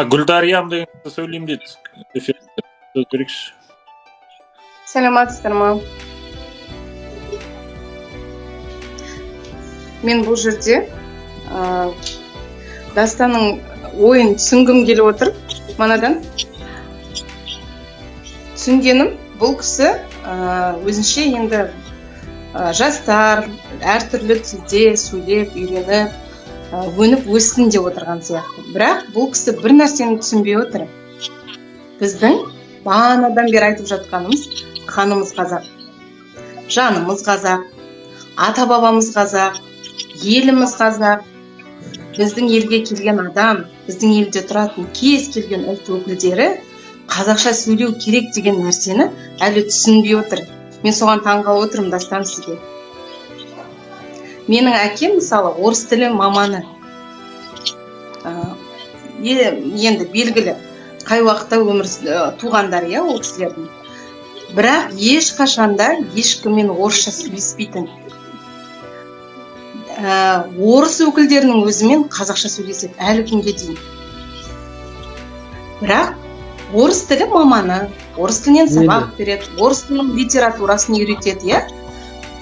Гүлдариям деген кісі сөйлеймін дейді. Эфирде сөз берейікші. Саламатсыздар ма? Мен бұл жерде Дастанның ойын түсінгім келіп отыр. Манадан түсінгенім, бұл кісі өзінше енді жастар әртүрлі тілде сөйлеп, үйреніп, өніп өссін деп отырған сияқты. Бірақ бұл кісі бір нәрсені түсінбей отыр. Біздің бағанадан бері айтып жатқанымыз, қанымыз қазақ, жанымыз қазақ, ата-бабамыз қазақ, еліміз қазақ. Біздің елге келген адам, біздің елде тұратын кез келген ұлт өкілдері қазақша сөйлеу керек деген нәрсені әлі түсінбей отыр. Мен соған таңғалып отырмын, Дастан, сізге. Менің әкем мысалы орыс тілі маманы. Енді белгілі қай уақытта туғандар, ол кісілердің. Бірақ ешқашанда ешкіммен орысша сөйлеспейтін. Орыс өкілдерінің өзімен қазақша сөйлеседі әлі күнге дейін. Бірақ орыс тілі маманы, орыс тілінен сабақ береді, орыс тілінің литературасын үйретеді,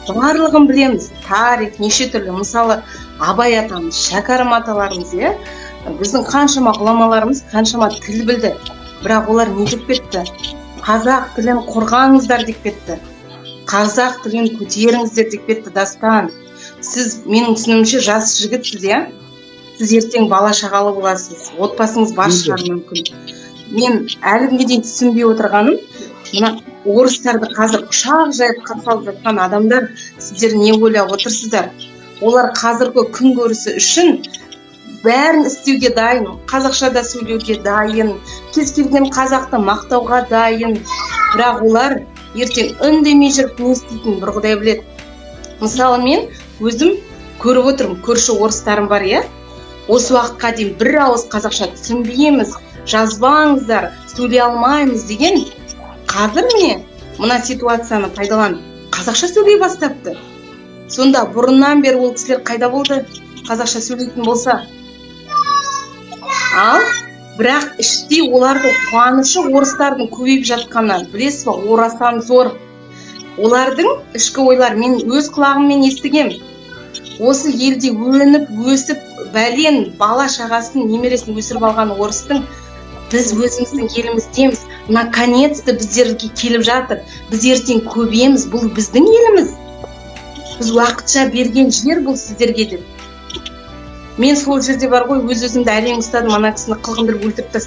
барлығын білеміз. Тарих, неше түрлі, мысалы Абай атамыз, Шәкәрім аталарымыз, біздің қаншама ғұламаларымыз қаншама тіл білді. Бірақ олар не деп кетті? Қазақ тілін қорғаңыздар деп кетті. Қазақ тілін көтеріңіздер деп кетті. Дастан, сіз менің түсінуімше жас жігітсіз, сіз ертең бала шағалы боласыз, отбасыңыз бар шығар мүмкін. Мен әлі күнге дейін түсінбей отырғаным, мына орыстарды қазір ұшақ жайып қарсы алып жатқан адамдар, сіздер не ойлап отырсыздар? Олар қазіргі күн көрісі үшін бәрін істеуге дайын, қазақшада сөйлеуге дайын, кез келген қазақты мақтауға дайын. Бірақ олар ертең үндемей жүріп не істейтінін бір Құдай біледі. Мысалы мен өзім көріп отырмын, көрші орыстарым бар, осы уақытқа дейін бір ауыз қазақша түсінбейміз, жазбаңыздар, сөйлей алмаймыз деген, қазір мына ситуацияны пайдаланып қазақша сөйлей бастапты. Сонда бұрыннан бері ол кісілер қайда болды? Қазақша сөйлейтін болса. Ал бірақ іштей олардың қуанышы орыстардың көбейіп жатқаннан, білесіз ба, орасан зор. Олардың ішкі ойлар, мен өз құлағыммен естігем. Осы елде өніп, өсіп, бәлен бала шағасын, немересін өсіріп алған орыстың біз өзіміздің еліміздеміз. Наконец-то біздерге келіп жатыр. Біз ертең көбейеміз, бұл біздің еліміз. Біз уақытша берген жер бұл сіздерге деп. Мен сол жерде бар ғой, өз-өзімді әрең ұстадым, ана кісіні қылғындырып өлтіріп тастадым.